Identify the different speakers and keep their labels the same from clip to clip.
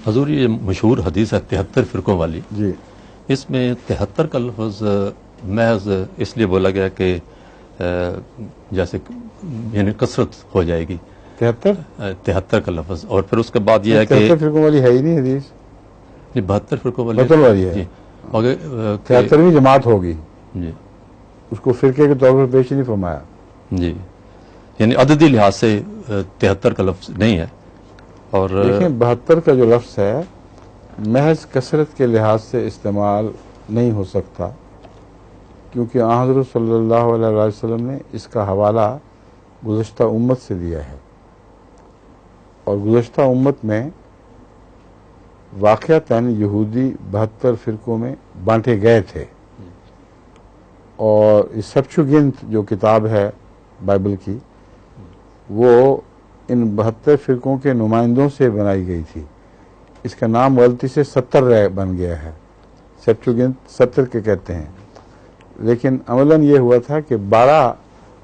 Speaker 1: حضور یہ مشہور حدیث ہے 73 فرقوں والی،
Speaker 2: جی
Speaker 1: اس میں 73 کا لفظ محض اس لیے بولا گیا کہ جیسے یعنی کثرت ہو جائے گی، 73 کا لفظ، اور پھر اس کے بعد یہ ہے کہ
Speaker 2: 73 فرقوں والی ہے ہی نہیں حدیث،
Speaker 1: 72 فرقوں والی
Speaker 2: 72 والی ہے،
Speaker 1: جی، اور
Speaker 2: 73ویں جماعت ہوگی،
Speaker 1: جی
Speaker 2: اس کو فرقے کے طور پر پیش نہیں فرمایا.
Speaker 1: جی، یعنی عددی لحاظ سے 73 کا لفظ نہیں ہے. اور
Speaker 2: دیکھیں 72 کا جو لفظ ہے محض کثرت کے لحاظ سے استعمال نہیں ہو سکتا، کیونکہ آن حضرت صلی اللہ علیہ وسلم نے اس کا حوالہ گزشتہ امت سے دیا ہے، اور گزشتہ امت میں واقعتاً یہودی 72 فرقوں میں بانٹے گئے تھے، اور سیپچوگنت جو کتاب ہے بائبل کی وہ ان 72 فرقوں کے نمائندوں سے بنائی گئی تھی. اس کا نام غلطی سے 70 بن گیا ہے، سیپچوگنت 70 کے کہتے ہیں، لیکن عملاً یہ ہوا تھا کہ 12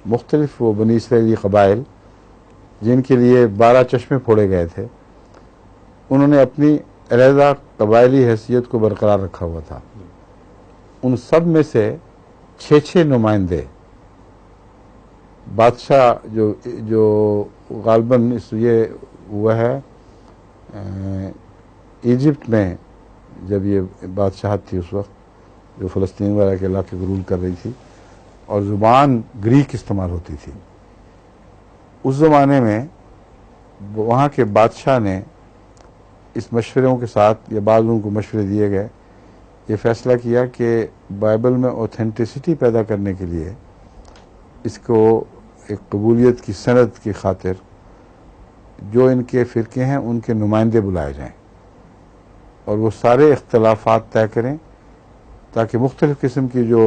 Speaker 2: مختلف وہ بنی اسرائیلی قبائل جن کے لیے 12 چشمے پھوڑے گئے تھے، انہوں نے اپنی علیحدہ قبائلی حیثیت کو برقرار رکھا ہوا تھا. ان سب میں سے 6 نمائندے بادشاہ جو غالباً یہ ہوا ہے ایجپٹ میں، جب یہ بادشاہت تھی اس وقت جو فلسطین وغیرہ کے علاقے کو رول کر رہی تھی، اور زبان گریک استعمال ہوتی تھی. اس زمانے میں وہاں کے بادشاہ نے اس مشوروں کے ساتھ، یا بعض لوگوں کو مشورے دیے گئے، یہ فیصلہ کیا کہ بائبل میں اوتھینٹسٹی پیدا کرنے کے لیے اس کو ایک قبولیت کی سند کی خاطر جو ان کے فرقے ہیں ان کے نمائندے بلائے جائیں، اور وہ سارے اختلافات طے کریں، تاکہ مختلف قسم کی جو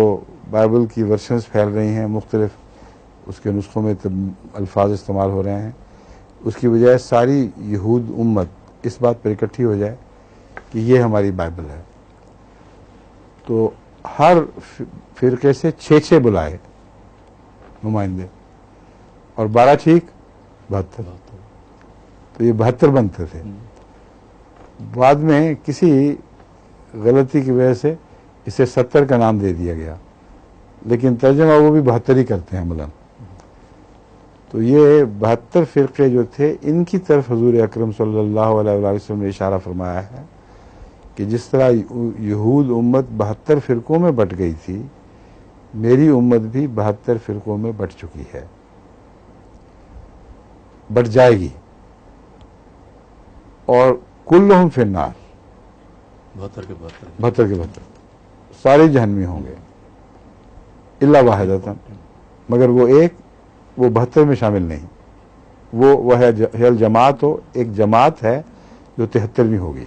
Speaker 2: بائبل کی ورشنز پھیل رہی ہیں، مختلف اس کے نسخوں میں الفاظ استعمال ہو رہے ہیں، اس کی بجائے ساری یہود امت اس بات پر اکٹھی ہو جائے کہ یہ ہماری بائبل ہے. تو ہر فرقے سے 6 بلائے نمائندے، اور 12 ٹھیک 72، تو یہ 72 بنتے تھے. بعد میں کسی غلطی کی وجہ سے اسے 70 کا نام دے دیا گیا، لیکن ترجمہ وہ بھی 72 ہی کرتے ہیں عملاً. تو یہ 72 فرقے جو تھے ان کی طرف حضور اکرم صلی اللہ علیہ وسلم نے اشارہ فرمایا ہے کہ جس طرح یہود امت 72 فرقوں میں بٹ گئی تھی، میری امت بھی 72 فرقوں میں بٹ چکی ہے، بٹ جائے گی، اور کلہم فی النار، 72 کے 72 سارے جہنمی ہوں گے، الا واحدۃ، مگر وہ ایک، وہ 72 میں شامل نہیں، وہ ہے الجماعت، ہو ایک جماعت ہے جو 73ویں ہوگی.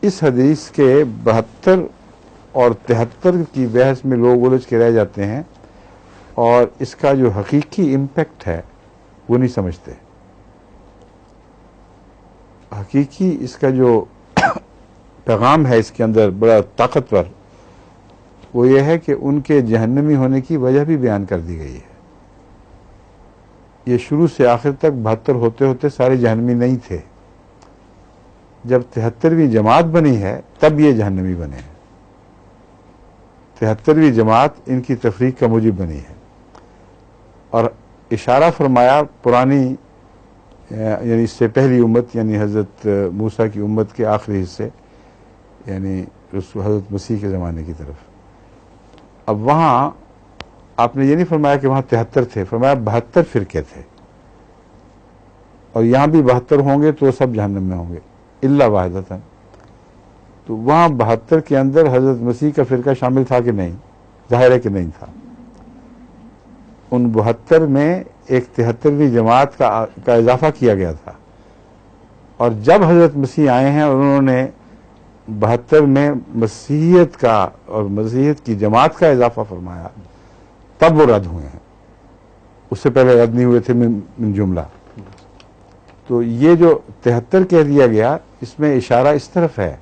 Speaker 2: اس حدیث کے 72 اور 73 کی بحث میں لوگ الجھ کے رہ جاتے ہیں، اور اس کا جو حقیقی امپیکٹ ہے وہ نہیں سمجھتے. حقیقی اس کا جو پیغام ہے اس کے اندر بڑا طاقتور، وہ یہ ہے کہ ان کے جہنمی ہونے کی وجہ بھی بیان کر دی گئی ہے. یہ شروع سے آخر تک 72 ہوتے ہوتے سارے جہنمی نہیں تھے، جب 73ویں جماعت بنی ہے تب یہ جہنمی بنے ہیں. 73ویں جماعت ان کی تفریق کا موجب بنی ہے، اور اشارہ فرمایا پرانی یعنی اس سے پہلی امت، یعنی حضرت موسیٰ کی امت کے آخری حصے، یعنی حضرت مسیح کے زمانے کی طرف. اب وہاں آپ نے یہ نہیں فرمایا کہ وہاں 73 تھے، فرمایا 72 فرقے تھے، اور یہاں بھی 72 ہوں گے تو سب جہنم میں ہوں گے الا واحدۃ. تو وہاں 72 کے اندر حضرت مسیح کا فرقہ شامل تھا کہ نہیں؟ ظاہر ہے کہ نہیں تھا. ان 72 میں ایک 73ویں جماعت کا اضافہ کیا گیا تھا، اور جب حضرت مسیح آئے ہیں اور انہوں نے 72 میں مسیحیت کا اور مسیحیت کی جماعت کا اضافہ فرمایا، تب وہ رد ہوئے ہیں. اس سے پہلے رد نہیں ہوئے تھے من جملہ. تو یہ جو 73 کہہ دیا گیا، اس میں اشارہ اس طرف ہے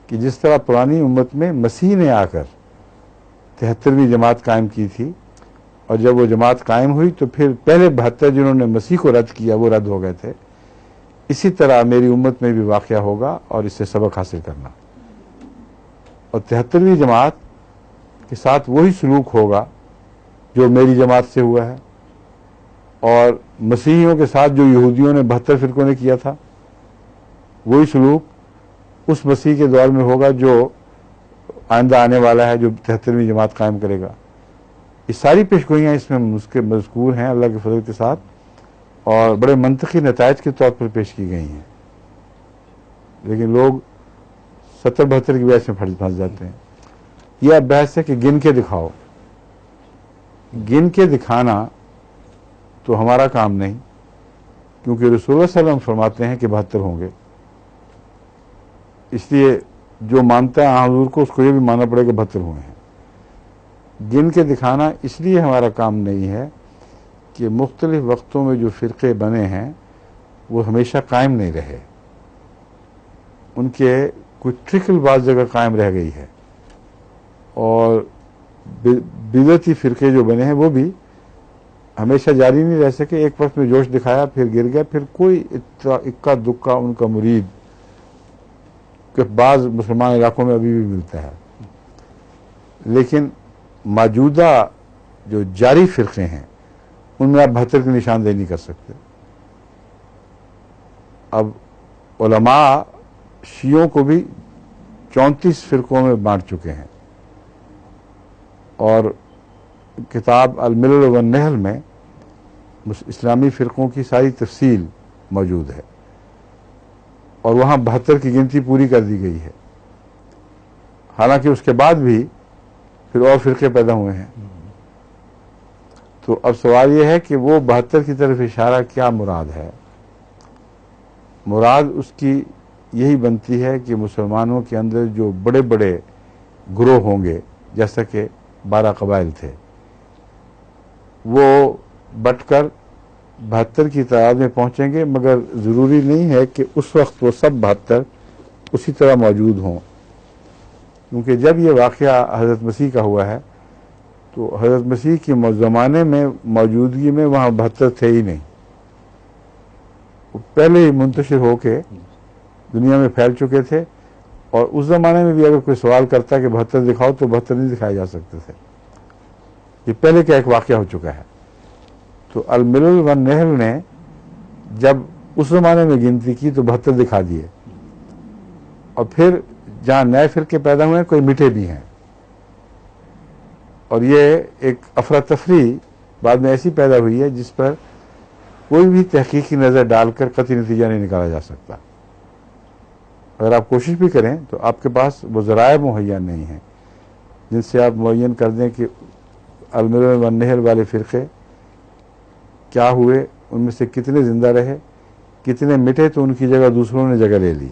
Speaker 2: کہ جس طرح پرانی امت میں مسیح نے آ کر 73ویں جماعت قائم کی تھی، اور جب وہ جماعت قائم ہوئی تو پھر پہلے 72 جنہوں نے مسیح کو رد کیا وہ رد ہو گئے تھے. اسی طرح میری امت میں بھی واقعہ ہوگا اور اس سے سبق حاصل کرنا. اور 73ویں جماعت کے ساتھ وہی سلوک ہوگا جو میری جماعت سے ہوا ہے، اور مسیحیوں کے ساتھ جو یہودیوں نے 72 فرقوں نے کیا تھا، وہی سلوک اس مسیح کے دور میں ہوگا جو آئندہ آنے والا ہے، جو 73ویں جماعت قائم کرے گا. یہ ساری پیشگوئیاں اس میں مذکور ہیں اللہ کے فضل کے ساتھ، اور بڑے منطقی نتائج کے طور پر پیش کی گئی ہیں. لیکن لوگ 70-72 کی بحث میں پھنس جاتے ہیں. یہ اب بحث ہے کہ گن کے دکھاؤ. گن کے دکھانا تو ہمارا کام نہیں، کیونکہ رسول اللہ صلی اللہ علیہ وسلم فرماتے ہیں کہ 72 ہوں گے. اس لیے جو مانتا ہے حضور کو، اس کو یہ بھی ماننا پڑے کہ 72 ہوئے ہیں. گن کے دکھانا اس لیے ہمارا کام نہیں ہے کہ مختلف وقتوں میں جو فرقے بنے ہیں وہ ہمیشہ قائم نہیں رہے. ان کے کچھ ٹرکل بعض جگہ قائم رہ گئی ہے، اور بدعتی فرقے جو بنے ہیں وہ بھی ہمیشہ جاری نہیں رہ سکے. ایک وقت میں جوش دکھایا، پھر گر گیا، پھر کوئی اکا دکا ان کا مرید کہ بعض مسلمان علاقوں میں ابھی بھی ملتا ہے. لیکن موجودہ جو جاری فرقے ہیں ان میں آپ 72 کی نشاندہی نہیں کر سکتے. اب علماء شیعوں کو بھی 34 فرقوں میں بانٹ چکے ہیں، اور کتاب الملل والنحل میں اسلامی فرقوں کی ساری تفصیل موجود ہے، اور وہاں 72 کی گنتی پوری کر دی گئی ہے. حالانکہ اس کے بعد بھی پھر اور فرقے پیدا ہوئے ہیں. تو اب سوال یہ ہے کہ وہ 72 کی طرف اشارہ کیا مراد ہے؟ مراد اس کی یہی بنتی ہے کہ مسلمانوں کے اندر جو بڑے بڑے گروہ ہوں گے، جیسا کہ 12 قبائل تھے، وہ بٹ کر 72 کی تعداد میں پہنچیں گے، مگر ضروری نہیں ہے کہ اس وقت وہ سب 72 اسی طرح موجود ہوں. کیونکہ جب یہ واقعہ حضرت مسیح کا ہوا ہے تو حضرت مسیح کے زمانے میں موجودگی میں وہاں 72 تھے ہی نہیں. وہ پہلے ہی منتشر ہو کے دنیا میں پھیل چکے تھے، اور اس زمانے میں بھی اگر کوئی سوال کرتا کہ 72 دکھاؤ تو 72 نہیں دکھائے جا سکتے تھے. یہ پہلے کا ایک واقعہ ہو چکا ہے. تو الملل والنحل نے جب اس زمانے میں گنتی کی تو 72 دکھا دیے، اور پھر جہاں نئے فرقے پیدا ہوئے ہیں کوئی میٹھے بھی ہیں، اور یہ ایک افراتفری بعد میں ایسی پیدا ہوئی ہے جس پر کوئی بھی تحقیقی نظر ڈال کر قطعی نتیجہ نہیں نکالا جا سکتا. اگر آپ کوشش بھی کریں تو آپ کے پاس وہ ذرائع مہیا نہیں ہیں جن سے آپ معین کر دیں کہ الملل والنحل والے فرقے کیا ہوئے، ان میں سے کتنے زندہ رہے، کتنے مٹے تو ان کی جگہ دوسروں نے جگہ لے لی.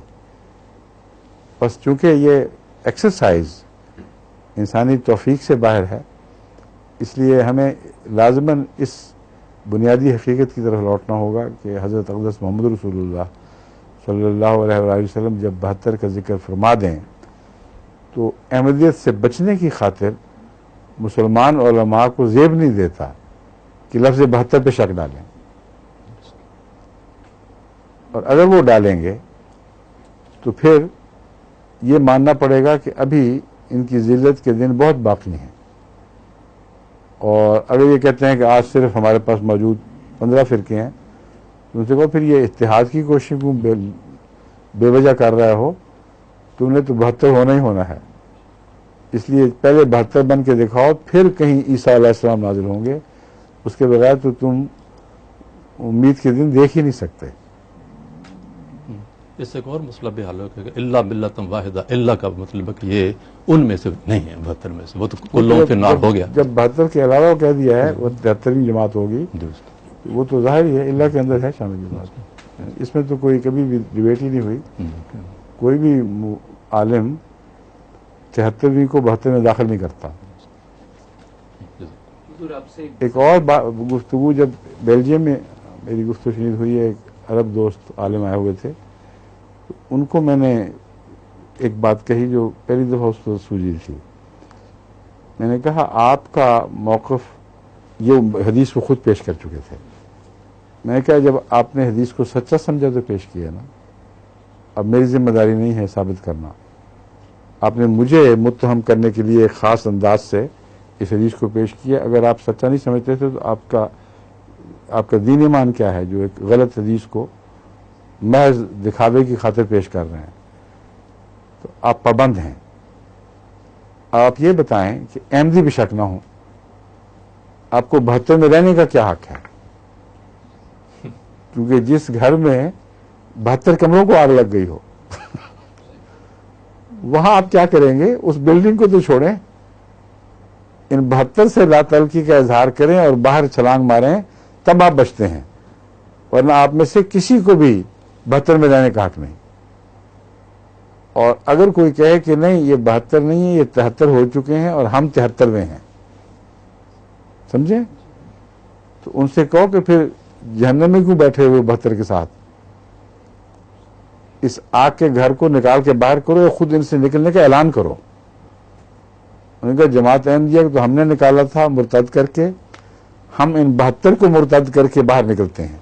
Speaker 2: بس چونکہ یہ ایکسرسائز انسانی توفیق سے باہر ہے، اس لیے ہمیں لازماً اس بنیادی حقیقت کی طرف لوٹنا ہوگا کہ حضرت اقدس محمد رسول اللہ صلی اللہ علیہ وآلہ وسلم جب 72 کا ذکر فرما دیں تو احمدیت سے بچنے کی خاطر مسلمان علماء کو زیب نہیں دیتا کہ لفظ 72 پہ شک ڈالیں. اور اگر وہ ڈالیں گے تو پھر یہ ماننا پڑے گا کہ ابھی ان کی ذلت کے دن بہت باقی ہیں. اور اگر یہ کہتے ہیں کہ آج صرف ہمارے پاس موجود 15 فرقے ہیں، تو ان سے کہو پھر یہ اتحاد کی کوشش کیوں بے وجہ کر رہا ہو؟ تم نے تو 72 ہونا ہی ہونا ہے. اس لیے پہلے 72 بن کے دکھاؤ، پھر کہیں عیسیٰ علیہ السلام نازل ہوں گے. اس کے بغیر تو تم امید کے دن دیکھ ہی نہیں سکتے.
Speaker 1: اس سے ایک اور مسئلہ بھی حل ہو کہ اللہ ملۃ واحدہ، اللہ کا مطلب ہے کہ یہ ان میں سے نہیں ہے 72 میں سے، وہ تو کلوں فی النار ہو گیا.
Speaker 2: جب 72 کے علاوہ کہہ دیا ہے وہ 73ویں جماعت ہوگی، وہ تو ظاہر ہی ہے اللہ کے اندر ہے شامل جماعت. اس میں تو کوئی کبھی بھی ڈیبیٹ ہی نہیں ہوئی. کوئی بھی عالم 73ویں کو 72 میں داخل نہیں کرتا. ایک اور گفتگو جب بیلجیم میں میری گفتگو شنید ہوئی ہے، ایک عرب دوست عالم آئے ہوئے تھے، ان کو میں نے ایک بات کہی جو پہلی دفعہ اس کو سوجی تھی. میں نے کہا آپ کا موقف، یہ حدیث وہ خود پیش کر چکے تھے میں نے کہا جب آپ نے حدیث کو سچا سمجھا تو پیش کیا نا، اب میری ذمہ داری نہیں ہے ثابت کرنا. آپ نے مجھے متہم کرنے کے لیے ایک خاص انداز سے اس حدیث کو پیش کیا. اگر آپ سچا نہیں سمجھتے تھے تو آپ کا دین ایمان کیا ہے جو ایک غلط حدیث کو محض دکھاوے کی خاطر پیش کر رہے ہیں؟ تو آپ پابند ہیں. آپ یہ بتائیں کہ احمدی بھی شک نہ ہو، آپ کو 72 میں رہنے کا کیا حق ہے؟ کیونکہ جس گھر میں 72 کمروں کو آگ لگ گئی ہو وہاں آپ کیا کریں گے؟ اس بلڈنگ کو تو چھوڑیں، ان 72 سے لا تعلقی کا اظہار کریں اور باہر چھلانگ ماریں، تب آپ بچتے ہیں. ورنہ آپ میں سے کسی کو بھی 72 میں رہنے کا حق نہیں. اور اگر کوئی کہے کہ نہیں یہ 72 نہیں ہے، یہ 73 ہو چکے ہیں اور ہم 73ویں ہیں، سمجھے؟ تو ان سے کہو کہ پھر جہنم میں کیوں بیٹھے ہوئے 72 کے ساتھ؟ اس آگ کے گھر کو نکال کے باہر کرو یا خود ان سے نکلنے کا اعلان کرو. انہوں نے کہا جماعت احمدیہ تو ہم نے نکالا تھا مرتد کر کے، ہم ان 72 کو مرتد کر کے باہر نکلتے ہیں.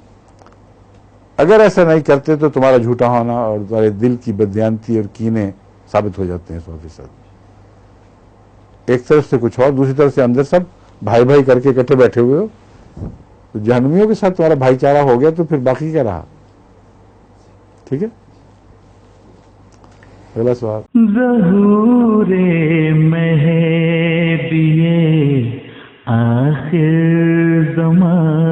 Speaker 2: اگر ایسا نہیں کرتے تو تمہارا جھوٹا ہونا اور تمہارے دل کی بددیانتی اور کینے ثابت ہو جاتے ہیں 100%. ایک طرف سے کچھ اور، دوسری طرف سے اندر سب بھائی بھائی کر کے اکٹھے بیٹھے ہوئے ہو. تو جہنمیوں کے ساتھ تمہارا بھائی چارہ ہو گیا تو پھر باقی کیا رہا؟ ٹھیک ہے. اگلا سوال.
Speaker 3: ظہور مہدی آخر زمان